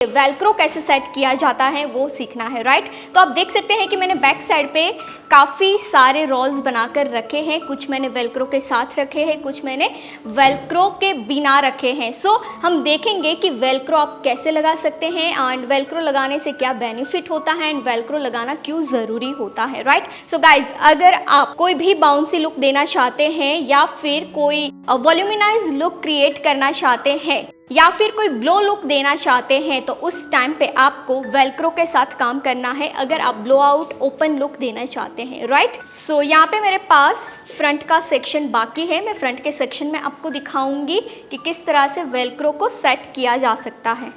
Velcro कैसे set किया जाता है वो सीखना है, राइट। तो आप देख सकते हैं कि मैंने बैक साइड पे काफ़ी सारे रोल्स बनाकर रखे हैं। कुछ मैंने वेलक्रो के साथ रखे हैं, कुछ मैंने वेलक्रो के बिना रखे हैं। सो हम देखेंगे कि वेलक्रो आप कैसे लगा सकते हैं एंड वेलक्रो लगाने से क्या बेनिफिट होता है एंड वेलक्रो लगाना क्यों ज़रूरी होता है, राइट। सो गाइज, अगर आप कोई भी बाउंसी लुक देना चाहते हैं या फिर कोई वॉल्यूमिनाइज लुक क्रिएट करना चाहते हैं या फिर कोई ब्लो लुक देना चाहते हैं तो उस टाइम पे आपको वेलक्रो के साथ काम करना है, अगर आप ब्लो आउट ओपन लुक देना चाहते हैं, राइट। सो यहाँ पे मेरे पास फ्रंट का सेक्शन बाकी है। मैं फ्रंट के सेक्शन में आपको दिखाऊंगी कि किस तरह से वेलक्रो को सेट किया जा सकता है।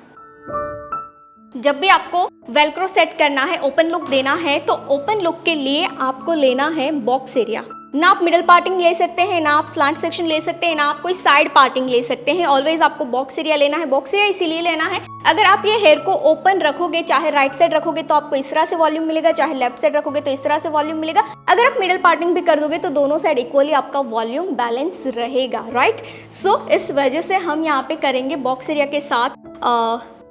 जब भी आपको वेलक्रो सेट करना है, ओपन लुक देना है, तो ओपन लुक के लिए आपको लेना है बॉक्स एरिया। ना आप मिडल पार्टिंग ले सकते हैं, ना आप स्लांट सेक्शन ले सकते हैं, ना आप कोई साइड पार्टिंग ले सकते हैं। ऑलवेज आपको बॉक्स एरिया लेना है। बॉक्स एरिया इसीलिए लेना है, अगर आप ये हेयर को ओपन रखोगे, चाहे राइट साइड रखोगे तो आपको इस तरह से वॉल्यूम मिलेगा, चाहे लेफ्ट साइड रखोगे तो इस तरह से वॉल्यूम मिलेगा। अगर आप मिडल पार्टिंग भी कर दोगे तो दोनों साइड इक्वली आपका वॉल्यूम बैलेंस रहेगा, राइट। सो इस वजह से हम यहाँ पे करेंगे बॉक्स एरिया के साथ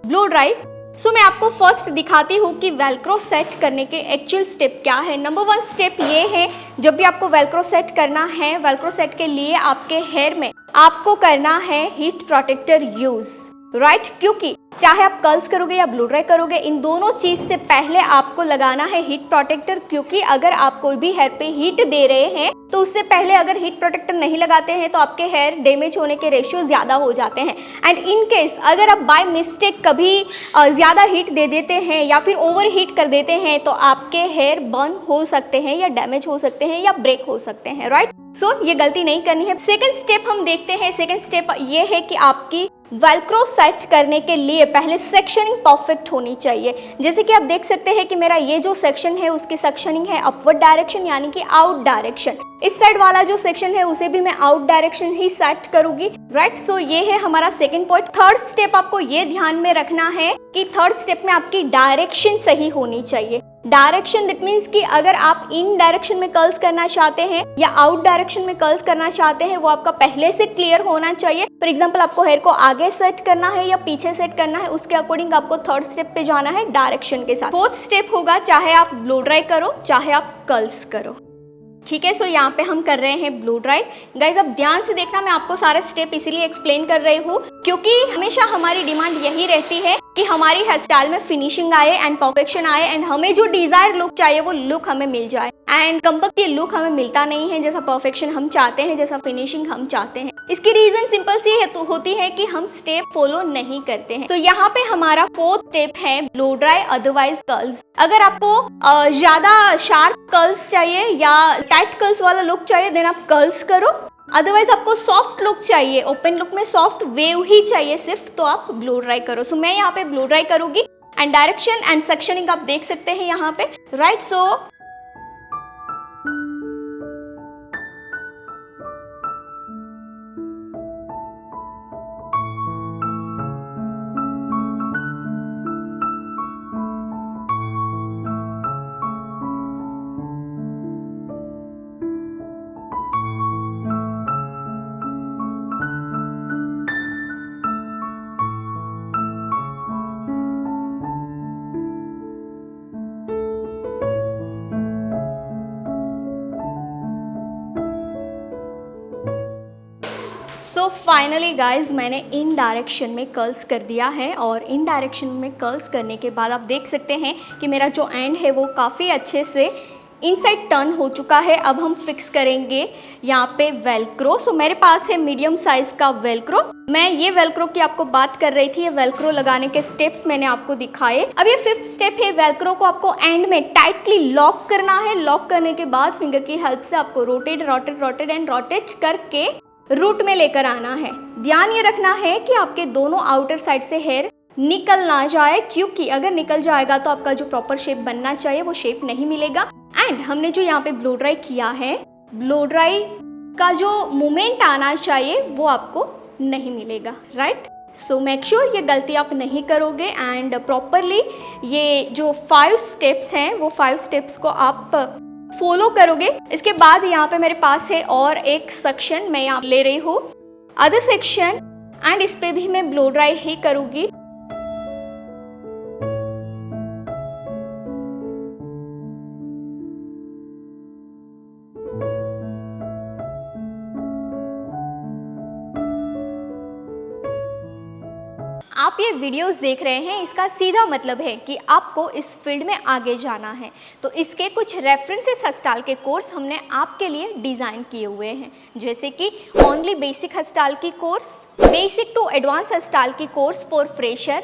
ब्लो ड्राई। सो मैं आपको फर्स्ट दिखाती हूँ कि वेलक्रो सेट करने के एक्चुअल स्टेप क्या है। नंबर 1 स्टेप ये है, जब भी आपको वेलक्रो सेट करना है, वेलक्रो सेट के लिए आपके हेयर में आपको करना है हीट प्रोटेक्टर यूज, राइट। क्योंकि चाहे आप कर्ल्स करोगे या ब्लो ड्राई करोगे, इन दोनों चीज़ से पहले आपको लगाना है हीट प्रोटेक्टर। क्योंकि अगर आप कोई भी हेयर पे हीट दे रहे हैं तो उससे पहले अगर हीट प्रोटेक्टर नहीं लगाते हैं तो आपके हेयर डैमेज होने के रेशियो ज़्यादा हो जाते हैं। एंड इन केस अगर आप बाय मिस्टेक कभी ज़्यादा हीट दे देते हैं या फिर ओवर हीट कर देते हैं तो आपके हेयर बर्न हो सकते हैं या डैमेज हो सकते हैं या ब्रेक हो सकते हैं, राइट। सो ये गलती नहीं करनी है। सेकेंड स्टेप हम देखते हैं। सेकेंड स्टेप ये है कि आपकी वेलक्रो सेट करने के लिए पहले सेक्शनिंग परफेक्ट होनी चाहिए। जैसे कि आप देख सकते हैं कि मेरा ये जो सेक्शन है उसकी सेक्शनिंग है अपवर्ड डायरेक्शन यानी कि आउट डायरेक्शन। इस साइड वाला जो सेक्शन है उसे भी मैं आउट डायरेक्शन ही सेट करूंगी, राइट। सो ये है हमारा सेकंड पॉइंट। थर्ड स्टेप आपको ये ध्यान में रखना है कि थर्ड स्टेप में आपकी डायरेक्शन सही होनी चाहिए। डायरेक्शन दैट मीन्स कि अगर आप इन डायरेक्शन में कर्ल्स करना चाहते हैं या आउट डायरेक्शन में कर्ल्स करना चाहते हैं, वो आपका पहले से क्लियर होना चाहिए। फॉर एग्जांपल, आपको हेयर को आगे सेट करना है या पीछे सेट करना है, उसके अकॉर्डिंग आपको थर्ड स्टेप पे जाना है डायरेक्शन के साथ। फोर्थ स्टेप होगा, चाहे आप ब्लो ड्राई करो चाहे आप कर्ल्स करो, ठीक है। सो यहाँ पे हम कर रहे हैं ब्लो ड्राई। गाइज अब ध्यान से देखना, मैं आपको सारे स्टेप इसीलिए एक्सप्लेन कर रही हूँ क्योंकि हमेशा हमारी डिमांड यही रहती है कि हमारी हेयर स्टाइल में फिनिशिंग आए एंड परफेक्शन आए एंड हमें जो डिजायर लुक चाहिए वो लुक हमें मिल जाए। एंड कम्पक ये लुक हमें मिलता नहीं है जैसा परफेक्शन हम चाहते हैं, जैसा फिनिशिंग हम चाहते हैं। इसकी रीजन सिंपल सी है तो होती है कि हम स्टेप फॉलो नहीं करते हैं। तो यहाँ पे हमारा फोर्थ स्टेप है ब्लो ड्राई अदरवाइज कर्ल्स। अगर आपको ज्यादा शार्प कर्ल्स चाहिए या टाइट कर्ल्स वाला लुक चाहिए देन आप कर्ल्स करो। अदरवाइज आपको सॉफ्ट लुक चाहिए, ओपन लुक में सॉफ्ट वेव ही चाहिए सिर्फ, तो आप ब्लो ड्राई करो। सो मैं यहाँ पे ब्लो ड्राई करूंगी एंड डायरेक्शन एंड सेक्शनिंग आप देख सकते हैं यहाँ पे, राइट। सो सो फाइनली गाइज मैंने इन डायरेक्शन में कर्ल्स कर दिया है और इन डायरेक्शन में कर्ल्स करने के बाद आप देख सकते हैं कि मेरा जो एंड है वो काफ़ी अच्छे से इनसाइड टर्न हो चुका है। अब हम फिक्स करेंगे यहाँ पे वेलक्रो। सो मेरे पास है मीडियम साइज का वेलक्रो। मैं ये वेलक्रो की आपको बात कर रही थी, ये वेलक्रो लगाने के स्टेप्स मैंने आपको दिखाए। अब ये फिफ्थ स्टेप है, वेलक्रो को आपको एंड में टाइटली लॉक करना है। लॉक करने के बाद फिंगर की हेल्प से आपको रोटेट करके रूट में लेकर आना है। ध्यान ये रखना है कि आपके दोनों आउटर साइड से हेयर निकल ना जाए, क्योंकि अगर निकल जाएगा तो आपका जो प्रॉपर शेप बनना चाहिए वो शेप नहीं मिलेगा। एंड हमने जो यहाँ पे ब्लो ड्राई किया है, ब्लो ड्राई का जो मोमेंट आना चाहिए वो आपको नहीं मिलेगा, राइट। सो मेक श्योर ये गलती आप नहीं करोगे एंड प्रॉपरली ये जो 5 स्टेप्स हैं वो 5 स्टेप्स को आप फॉलो करोगे। इसके बाद यहाँ पे मेरे पास है और एक सेक्शन, मैं यहाँ ले रही हूँ अदर सेक्शन एंड इस पे भी मैं ब्लो ड्राई ही करूँगी। आप ये वीडियोस देख रहे हैं इसका सीधा मतलब है कि आपको इस फील्ड में आगे जाना है। तो इसके कुछ रेफरेंसेस हस्ताल के कोर्स हमने आपके लिए डिज़ाइन किए हुए हैं, जैसे कि ओनली बेसिक हस्ताल की course, basic to advance hairstyle की course for fresher,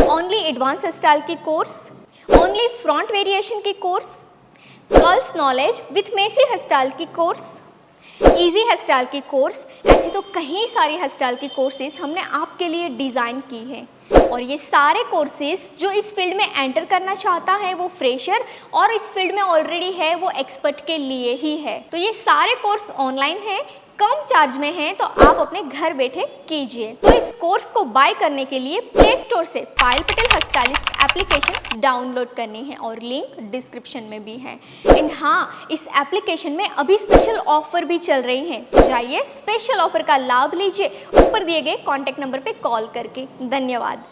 only advance hairstyle की कोर्स, ओनली फ्रंट वेरिएशन की course, curls knowledge with messy hairstyle की कोर्स, इजी हस्ताल की कोर्स। ऐसी तो कई सारी हस्ताल की कोर्सेज हमने आपके लिए डिज़ाइन की है। और ये सारे कोर्सेज जो इस फील्ड में एंटर करना चाहता है वो फ्रेशर और इस फील्ड में ऑलरेडी है वो एक्सपर्ट के लिए ही है। तो ये सारे कोर्स ऑनलाइन है, कम चार्ज में है, तो आप अपने घर बैठे कीजिए। तो इस कोर्स को बाय करने के लिए प्ले स्टोर से पायल पटेल हस्तालिस्ट एप्लीकेशन डाउनलोड करनी है और लिंक डिस्क्रिप्शन में भी है। एंड हाँ, इस एप्लीकेशन में अभी स्पेशल ऑफर भी चल रही हैं, तो जाइए स्पेशल ऑफर का लाभ लीजिए ऊपर दिए गए कॉन्टैक्ट नंबर पे कॉल करके। धन्यवाद।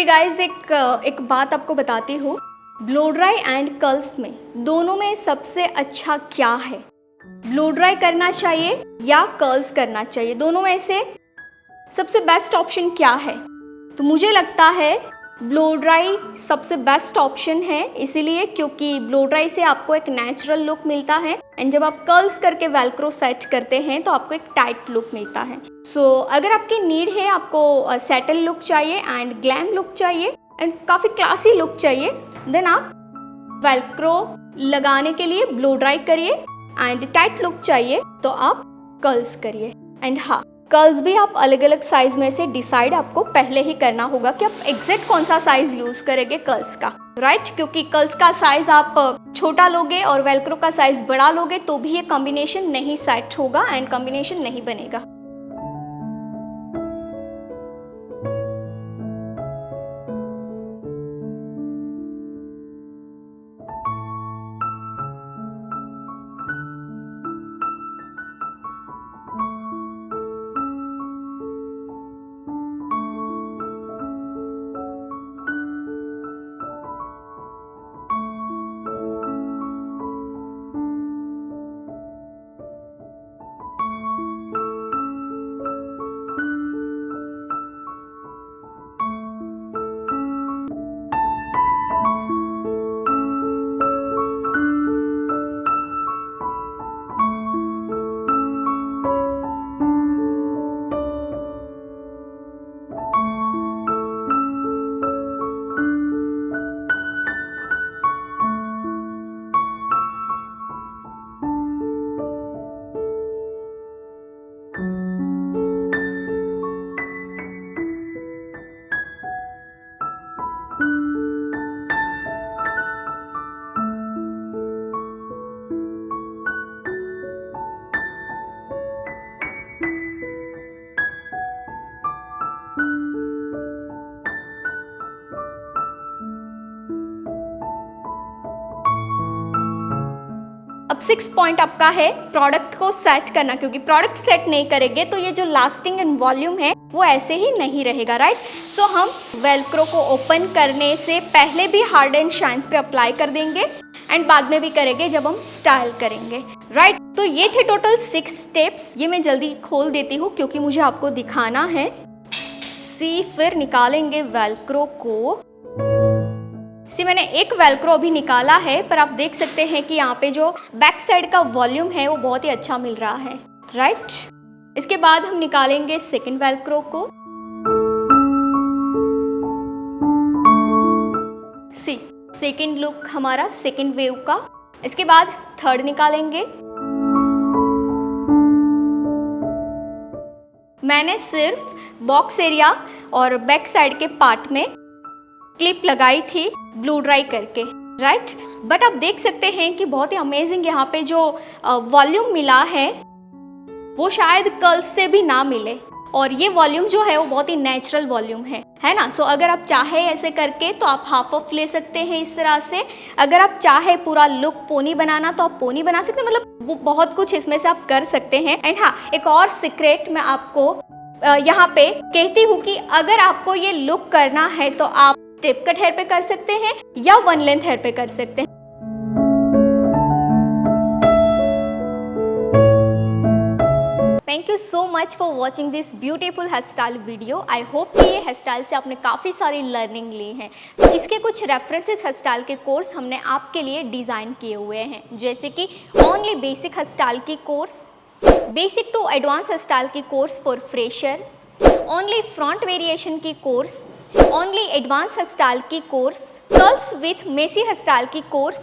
गाइज एक बात आपको बताती हूँ, ब्लो ड्राई एंड कर्ल्स में दोनों में सबसे अच्छा क्या है? ब्लो ड्राई करना चाहिए या कर्ल्स करना चाहिए? दोनों में से सबसे बेस्ट ऑप्शन क्या है? तो मुझे लगता है ब्लो ड्राई सबसे बेस्ट ऑप्शन है, इसीलिए क्योंकि ब्लो ड्राई से आपको एक नेचुरल लुक मिलता है एंड जब आप कर्ल्स करके वेलक्रो सेट करते हैं तो आपको एक टाइट लुक मिलता है। सो अगर आपकी नीड है, आपको सेटल लुक चाहिए एंड ग्लैम लुक चाहिए एंड काफ़ी क्लासी लुक चाहिए, देन आप वेलक्रो लगाने के लिए ब्लो ड्राई करिए एंड टाइट लुक चाहिए तो आप कर्ल्स करिए। एंड हाँ, कर्ल्स भी आप अलग अलग साइज में से डिसाइड आपको पहले ही करना होगा कि आप एग्जैक्ट कौन सा साइज यूज करेंगे कर्ल्स का, राइट? क्योंकि कर्ल्स का साइज आप छोटा लोगे और वेलक्रो का साइज बड़ा लोगे तो भी ये कॉम्बिनेशन नहीं सेट होगा एंड कॉम्बिनेशन नहीं बनेगा। अब 6 पॉइंट आपका है प्रोडक्ट को सेट करना, क्योंकि प्रोडक्ट सेट नहीं करेंगे तो ये जो लास्टिंग एंड वॉल्यूम है वो ऐसे ही नहीं रहेगा, राइट? सो हम वेलक्रो को ओपन करने से पहले भी हार्ड एंड शाइन्स पे अप्लाई कर देंगे एंड बाद में भी करेंगे जब हम स्टाइल करेंगे, राइट? तो ये थे टोटल 6 स्टेप्स। ये मैं जल्दी खोल देती हूँ क्योंकि मुझे आपको दिखाना है। फिर निकालेंगे वेलक्रो को। मैंने एक वेलक्रो अभी निकाला है, पर आप देख सकते हैं कि यहाँ पे जो बैक साइड का वॉल्यूम है वो बहुत ही अच्छा मिल रहा है, राइट? इसके बाद हम निकालेंगे सेकंड वेलक्रो को। सेकंड लुक हमारा सेकंड वेव का। इसके बाद थर्ड निकालेंगे। मैंने सिर्फ बॉक्स एरिया और बैक साइड के पार्ट में क्लिप लगाई थी ब्लू ड्राई करके, राइट? बट आप देख सकते हैं कि बहुत ही अमेजिंग यहाँ पे जो वॉल्यूम मिला है वो शायद कर्ल्स से भी ना मिले, और ये वॉल्यूम जो है वो बहुत ही नेचुरल वॉल्यूम है ना? सो अगर आप चाहे ऐसे करके तो आप हाफ ऑफ ले सकते हैं इस तरह से। अगर आप चाहे पूरा लुक पोनी बनाना तो आप पोनी बना सकते हैं, मतलब वो बहुत कुछ इसमें से आप कर सकते हैं। एंड हाँ, एक और सीक्रेट मैं आपको यहाँ पे कहती हूँ कि अगर आपको ये लुक करना है तो आप स्टेप कट हेयर पे कर सकते हैं या वन लेंथ हेयर पे कर सकते हैं। Thank you so much for watching this beautiful hairstyle video. I hope कि ये हेयर स्टाइल से आपने काफ़ी सारी लर्निंग ली है। तो इसके कुछ रेफरेंसेस हेयर स्टाइल के कोर्स हमने आपके लिए डिज़ाइन किए हुए हैं, जैसे कि ओनली बेसिक हेयर स्टाइल की course, basic to advance hairstyle की course for fresher, only front variation की course, only advance hairstyle की course, curls with messy hairstyle की कोर्स,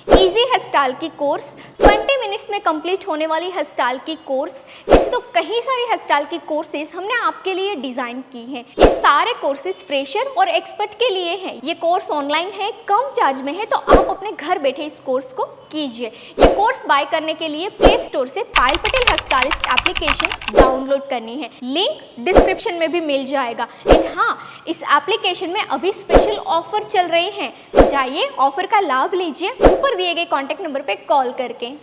इजी हेयर स्टाइल की course, 20 minutes में complete होने वाली hair style की course. ऐसे तो कई सारी हेयर स्टाइल की कोर्सेज हमने आपके लिए डिज़ाइन की हैं। ये सारे कोर्सेज फ्रेशर और एक्सपर्ट के लिए हैं। ये कोर्स ऑनलाइन है, कम चार्ज में है, तो आप अपने घर बैठे इस कोर्स को कीजिए। ये कोर्स बाय करने के लिए प्ले स्टोर से Payal Patel hair stylist application download करनी है, लिंक डिस्क्रिप्शन में भी मिल जाएगा। एंड हाँ, इस एप्लीकेशन में अभी स्पेशल ऑफर चल रहे हैं, तो जाइए ऑफर का लाभ लीजिए ऊपर दिए गए कॉन्टैक्ट नंबर पे कॉल करके।